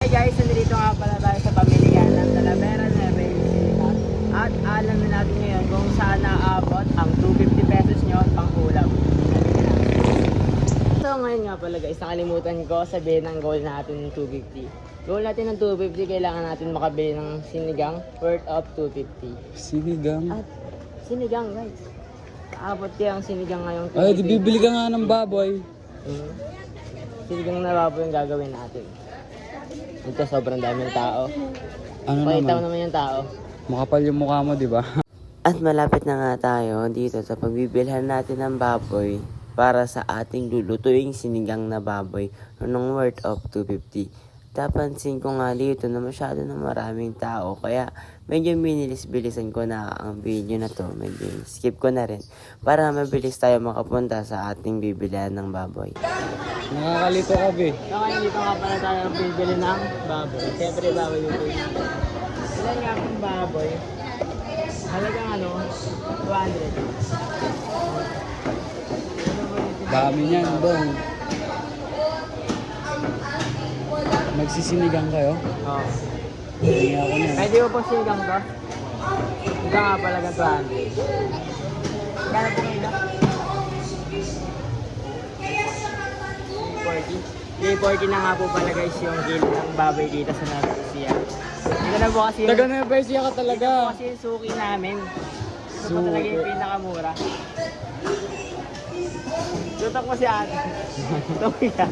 guys, nandito nga pala tayo sa pamilihan ng Talavera Nueva Ecija. At alam na natin ngayon kung saan naabot ang 250 pesos nyo pang ulam. So ngayon nga pala guys, nakalimutan ko sabihin ang goal natin ng 250. Goal natin ng 250, kailangan natin makabili ng sinigang worth of 250. Sinigang? At sinigang guys. Aabot kaya ang sinigang ngayong 250. Ay, di bibili ka nga ng baboy. Sinigang na baboy yung gagawin natin. Ito sobrang daming tao. Ano Pakita mo naman? naman yung tao. Makapal yung mukha mo, di ba? At malapit na nga tayo dito sa pagbibilhan natin ng baboy para sa ating lulutuing sinigang na baboy ng worth of 250. Napansin ko nga dito na masyado na maraming tao kaya medyo minilis-bilisan ko na ang video na to. Medyo skip ko na rin para mabilis tayo makapunta sa ating bibilihan ng baboy. Nakakalito ka, be. So ngayon dito nga pala tayo bibili ng baboy. Siyempre baboy yung bibili natin. Ilan nga akong baboy? Halagang 200. Dami niyan, dong. Magsisinigang kayo? Oo. Hindi ako niyan. Pwede mo po sinigang to? Ito nga pala ka 200. Kaya po kayo? 340 na nga po pala guys yung kilo ng baboy dito sa Nueva Ecija. Ito na po kasi yung, Taga Nueva Ecija ka talaga. kasi yung suki namin. Ito po talaga yung pinakamura. Tutok mo si ate. Tutok yan.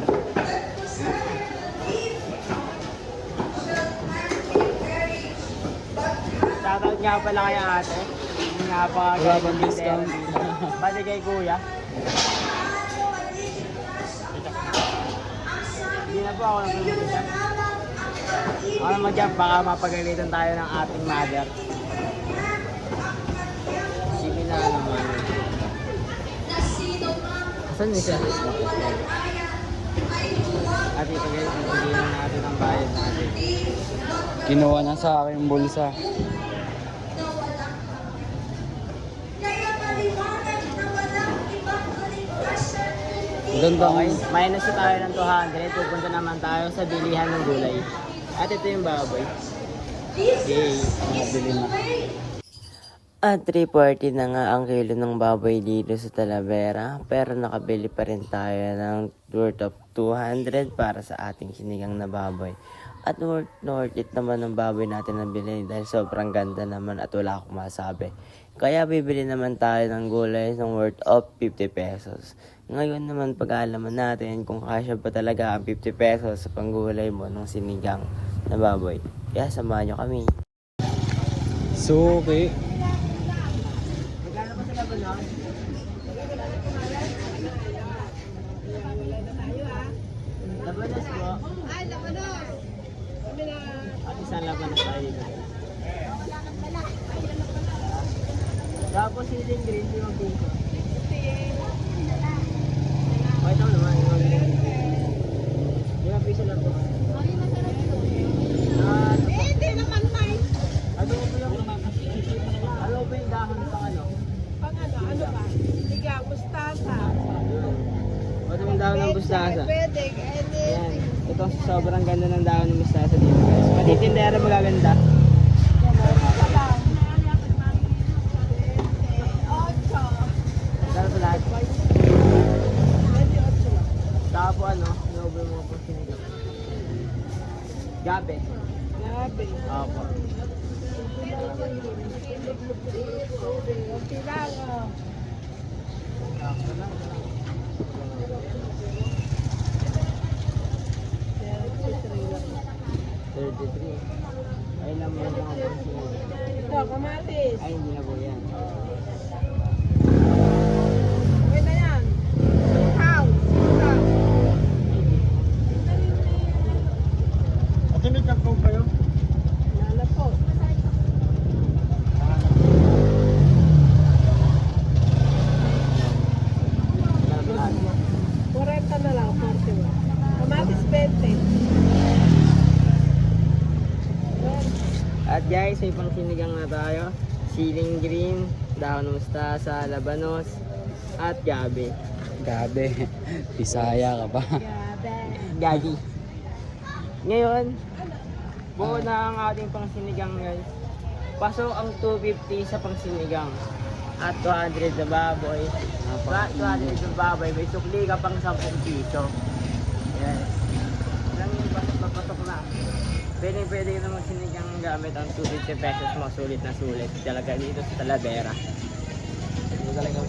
Shoutout nga pala kay ate. Yung Wala bang discount? Pati kay kuya. Hindi na po ako nagpapagalitan. Ako na mag-jump, baka mapagalitan tayo ng ating mother. Sige na naman. Asan niya siya? At ito guys, ibigay na natin ang bayad natin. Kinuha na sa akin yung bulsa. Ganda Okay, minus na tayo ng 200. Pupunta naman tayo sa bilihan ng gulay. At ito yung baboy. Okay, Nabili na. At 340 na nga ang kilo ng baboy dito sa Talavera pero nakabili pa rin tayo ng worth of 200 para sa ating sinigang na baboy. At worth it naman ng baboy natin na bilhin dahil sobrang ganda naman at wala akong masabi. Kaya bibili naman tayo ng gulay ng worth of 50 pesos. Ngayon naman pag-aalaman natin kung kasya ba talaga ang 50 pesos sa panggulay mo ng sinigang na baboy. Kaya samahan nyo kami. Suki. magkano ba sila ba nun? Labanos po. Ay, labanos. Kami na. At isang labanos tayo dito. Tapos yung green, di mag-piso. Okay, ito naman. Yung piso lang po. At Hindi naman tayo. ano po yung dahon sa ano? Pang ano ba? Siga, mustasa. Ano yung dahon ng mustasa? Pwede, Ayan. Ito sobrang ganda ng dahon ng mustasa dito guys. Matitindera magaganda. Sarap sa lahat. Tapo ano? Noble mo po sinigang. Gabi. Grabe. Opo. Okay lang, oh. $33. Ay naman lang ako sinigang. Ito, kamatis. Ay hindi na po yan. Okay na yan. Ikaw. Ikaw. At may kapong kayo? Nala po. Lahat. 40 na lang, 41. Kamatis 20. At guys, may pang sinigang na tayo. Siling green, dahon ng mustasa, labanos, at gabi. Gabi. Bisaya ka ba? Grabe. Gagi. Ngayon, buo na ang ating pangsinigang guys. Pasok ang 250 sa pangsinigang. At 200 na baboy. 200 na baboy, may sukli ka pang 10 piso. Yes. Lang yung pasok na. Pwede naman sinigang gamit ang 250 pesos mo, sulit na sulit. Talaga dito sa Talavera. Ito talagang